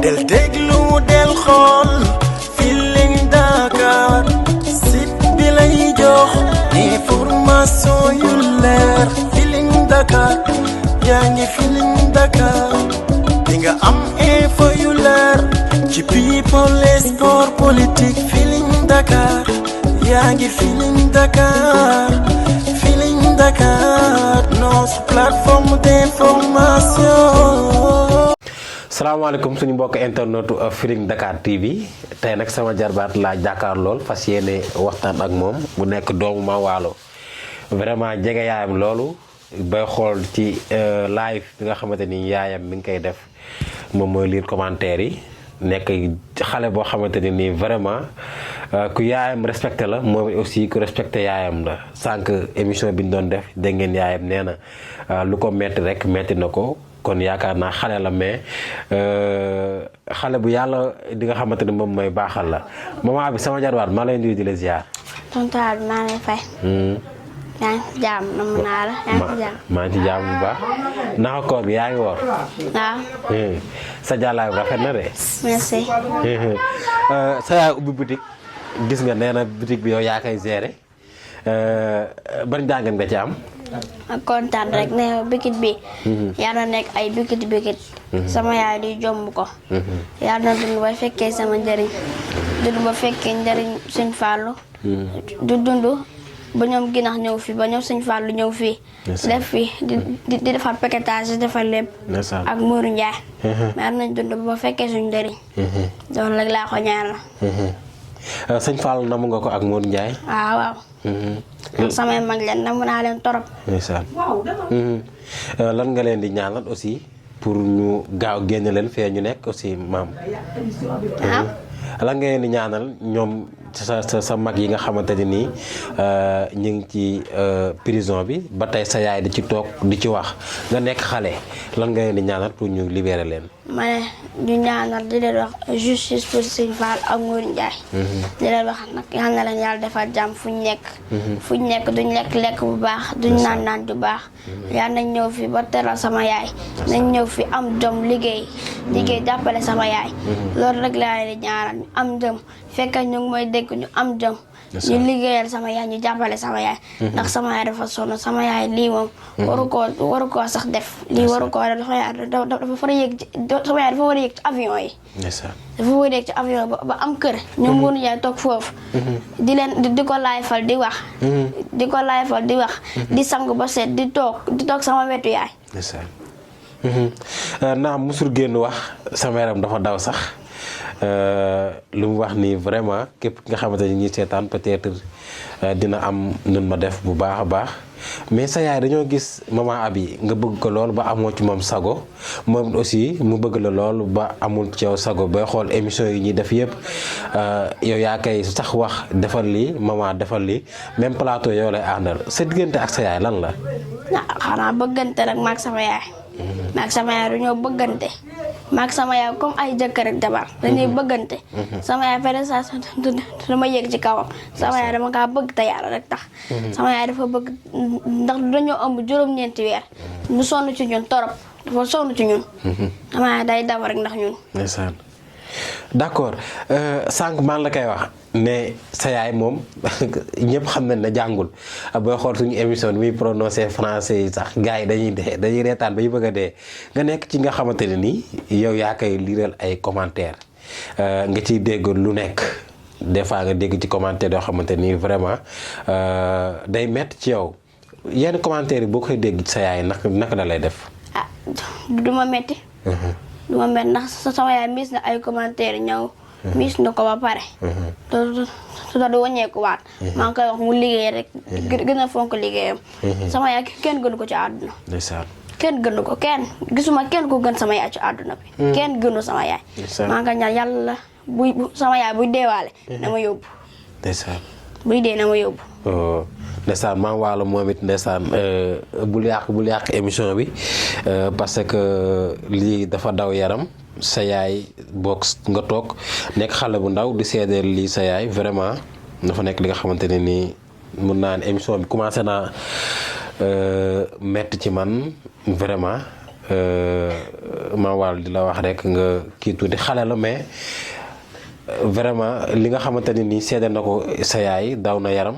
del déglu del xool Feeling Dakar site bi lay jox information yu leer Feeling Dakar yaa ngi Feeling Dakar di nga am info yu leer ci people et sport politique Feeling Dakar yaa ngi Feeling Dakar Feeling Dakar notre plateforme d'information. salaamaaleykum suñu mbokk internetu Feeling Dakar TV tey nag sama jarbaat laa jàkkaar lool fas yéene waxtaan ak moom bu nekk doomu ma waalo vraiment jege yaayam loolu bay xool ci live bi nga xamante ni yaayam mi ngi koy def moom mooy lire commentaire yi nekk xale boo xamante ni nii vraiment ku yaayam respecté la moom aussi ku respecté yaayam la sànq émission bi ñu doon def dégg ngeen yaayam nee na lu ko metti rek metti na ko kon yaakaar naa xale la mais xale bu yàlla di nga xamante ne moom mooy baaxal la maman bi sama jarwaat maa lay nuyu di la ziar. tontaal bi maa lay fay. yaa ngi ci jàmm namm naa la yaa ngi ci jàmm. maa ngi ci jàmm bu baax naka koor gi yaa ngi woor. waaw. sa jàllaay rafet na de. merci. sa yaay ubbi boutique gis nga nee na boutique bi yow yaa koy gérer ban jàngat nga ci am. ak kontaan rek ne bikit bi. yàlla na nekk ay bikit. sama yaay di jomb ko. yàlla na dund ba fekkee sama njëriñ. dund ba fekkee njëriñ Sëñ Fallu. du dund ba ñoom ginax ñëw fi ba ñoom Sëñ Fallu ñëw fii. def fi di defar paquetage defar lépp. ak Mourou Ndiaye. mais nañ dund ba fekkee suñu njëriñ. loolu rek laa ko ñaanal. Sëñ Fallu namu nga ko ak Mourou Ndiaye. waaw. samay mag leen namu naa leen torop. ndeysaan lan nga leen di ñaanal aussi pour ñu gaaw génn leen fee ñu nekk aussi maam. lan nga leen di ñaanal ñoom sa mag yi nga xamante ne nii ñu ngi ci prison bi ba tey sa yaay di ci toog di ci wax nga nekk xale lan nga leen di ñaanal pour ñu libérer leen. ma ne ñu ñaanal di leen wax justice pour Sëñ Fall ak Mourou Ndiaye. di leen wax nag yal na leen yàlla defal jàmm fu ñu nekk. fu ñu nekk duñ lekk bu baax duñ naan bu baax. yal nañ ñëw fi ba teral sama yaay. nañ ñëw fi am jom liggéey jàppale sama yaay. loolu rek laa leen di ñaanal ñu am jom fekk ñu ngi may dégg ñu am jom. ñu liggéeyal sama yaay ñu jàppale sama yaay. ndax sama yaay dafa sonn sama yaay lii moom. waru koo sax def. lii waru koo def dafa war a yéeg sama yaay dafa war a yéeg ci avion yi. dafa war a yéeg ci avion ba am kër. ñoom Mourou Ndiaye toog foofu. di leen di ko laayfal di wax. di sangu ba seet di toog sama wetu yaay. naam musul génn wax sama yaram dafa daw sax. lu mu wax nii vraiment képp nga xamante ni ñuy seetaan peut-être dina am nun ma def bu baax a baax mais sa yaay dañoo gis maman Abi nga bëgg ko lool ba amoo ci moom sago moom aussi mu bëgg la lool ba amul ci yow sago bay xool émission yi ñuy def yëpp yow yaa koy sax wax defal lii maman defal lii même plateau yow lay àndal sa diggante ak sa yaay lan la. xanaa bëggante rek maag sama yaay. maag sama yaay dañoo bëggante. maag sama yaay comme ay jëkkër ak jabar dañuy bëggante. sama yaay fere sa dama yéeg ci kawam sama yaay dama kaa bëgg te yàlla rek tax. sama yaay dafa bëgg ndax dañoo ëmb juróom-ñeenti weer mu sonn ci ñun torop dafa sonn ci ñun. sama yaay day daw rek ndax ñun. ndeysaan d'accord sànq maa la koy wax ne sa yaay moom ñëpp xam nañ ne jàngul booy xool suñu émission muy prononcé français yi sax gars yi dañuy reetaan ba ñu bëgg a dee nga nekk ci nga xamante ne nii yow yaa koy liiral ay commentaires nga ciy dégg lu nekk des fois nga dégg ci commentaire yoo xamante nii vraiment day métti ci yow yenn commentaires yi boo koy dégg ci sa yaay naka la lay def. ah du ma métti. du ma métti ndax sama yaay miis na ay commentaires ñëw. miis na ko ba pare. su du wàññeeku waat. maa ngi koy wax mu liggéey rek. gën a fonk liggéeyam. sama yaay kenn gënu ko ci àdduna. ndeysaan. kenn gënu ko gisuma kenn ku gën sama yaay ci àdduna bi. kenn gënu sama yaay. maa ngi ñaan yàlla sama yaay buy deewaale. na ma yóbbu. ndeysaan. buy dee na ma yóbbu. ndeysaan maam waalo moom it ndeysaan bul yàq émission bi parce que lii dafa daw yaram sa yaay boog nga toog nekk xale bu ndaw di seedeel lii sa yaay vraiment dafa nekk li nga xamante ne nii mun naa ne émission bi commencé naa metti ci man vraiment Mame Wallo di la wax rek nga kii tuuti xale la mais vraiment li nga xamante ne nii seede na ko sa yaay daw na yaram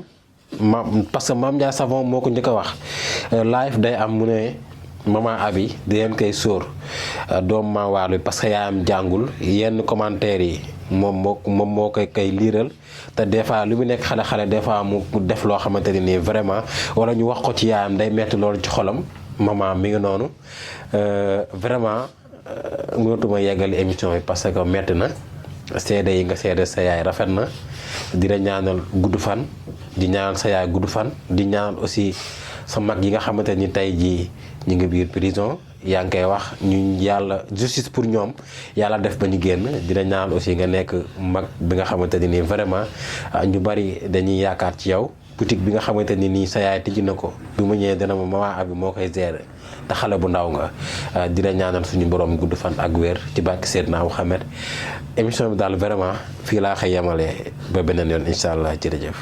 parce que Mame Ndiaye Savon moo ko njëkk a wax live day am mu ne maman Abi di leen koy sóor doom Mame Wallo parce que yaayam jàngul yenn commentaires yi moom moo koy liiral te des fois lu mu nekk xale des fois mu def loo xamante ne nii vraiment wala ñu wax ko ci yaayam day metti loolu ci xolam maman mi ngi noonu vraiment mënatuma yeggali émission yi parce que metti na seede yi nga seede sa yaay rafet na di la ñaanal gudd fan di ñaanal sa yaay gudd fan di ñaanal aussi sa mag yi nga xamante ni tey jii ñu ngi biir prison yaa ngi koy wax ñu yàlla justice pour ñoom yàlla def ba ñu génn dina ñaanal aussi nga nekk mag bi nga xamante ni nii vraiment ñu bari dañuy yaakaar ci yow boutique bi nga xamante ni nii sa yaay tijji na ko bi mu ñëwee dina ma maman Abi moo koy gérer te xale bu ndaw nga dina ñaanal suñu borom gudd fan ak wér ci barke Seydina Muhammad émission bi daal vraiment fii laa koy yemalee ba beneen yoon incha allah jërëjëf.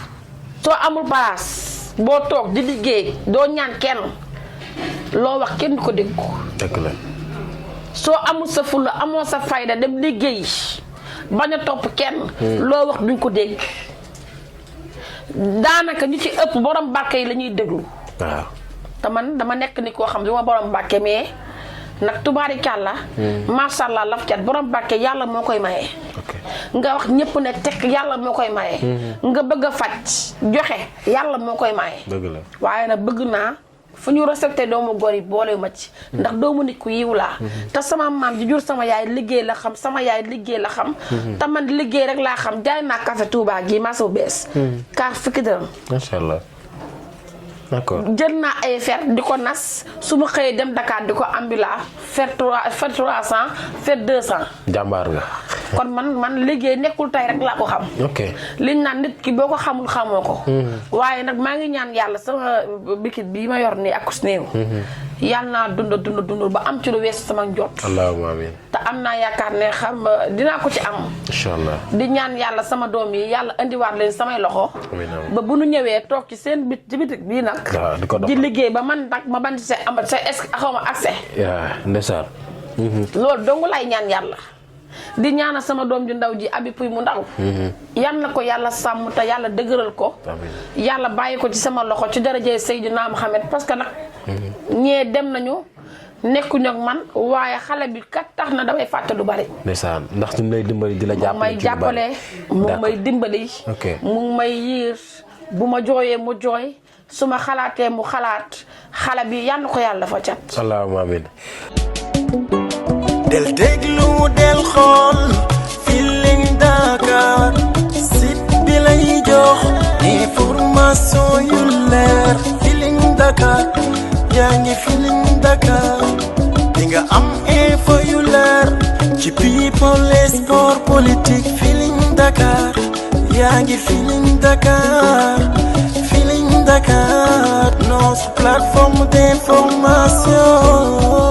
soo amul balaas boo toog di liggéey doo ñaan kenn loo wax kenn du ko dégg. dëgg la. soo amul sa fulla amoo sa fayda dem liggéey bañ a topp kenn. loo wax duñ ko dégg daanaka ñu ci ëpp borom barke yi la ñuy déglu. waaw. te man dama nekk ni koo xam du ma borom barke mais nag tubaarikàlla. macha allah laf cat borom barke yàlla moo koy maye. nga wax ñëpp ne tekk yàlla moo koy maye. nga bëgg a faj joxe yàlla moo koy maye. dëgg la waaye nag bëgg naa fu ñu respecté doomu góor yi boole ma ci. ndax doomu nit ku yiw laa. te sama maam ji jur sama yaay liggéey la xam sama yaay liggéey la xam. te man liggéey rek laa xam jaay naa café Touba gii maa bu bees. kaar fukki dërëm. macha allah. d'accord jël naa ay fer di ko nas su ma xëyee dem Dakar di ko ambila fer 300 fer 200. jàmbaar nga. kon man liggéey nekkul tey rek laa ko xam. ok liñ naan nit ki boo ko xamul xamoo ko. waaye nag maa ngi ñaan yàlla sama bikit bii ma yor nii ak néew. yàlla naa dund ba am ci lu weesu sama njot. allahumma amiin. te am naa yaakaar ne xam dinaa ko ci am. incha allah di ñaan yàlla sama doom yi yàlla indiwaat leen samay loxo. amiin ba bu nu ñëwee toog ci seen bitik bii nag. di liggéey ba man nag ma ban ci am sa est-ce que xaw ma accès. ndeysaan. loolu dong lay ñaan yàlla. di ñaana sama doom ju ndaw ji Abi Puy mu ndaw. yal na ko yàlla sàmm te yàlla dëgëral ko. yàlla bàyyi ko ci sama loxo ci darajee Seydina Muhammad parce que nag. ñee dem nañu nekkuñu ak man waaye xale bi kat tax na damay fàtte lu bari. ndeysaan ndax ñu lay dimbali di la jàppale ci lu bari mu may dimbali. ok mu may yiir bu ma jooyee mu jooy su ma xalaatee mu xalaat xale bi yal na ko yàlla dafa cat. allahumma amiin. del déglu del xool Feeling Dakar site bi lay jox information yu leer Feeling Dakar yaa ngi Feeling Dakar di nga am info yu leer ci people et sport politique Feeling Dakar yaa ngi Feeling Dakar Feeling Dakar notre plateforme d'information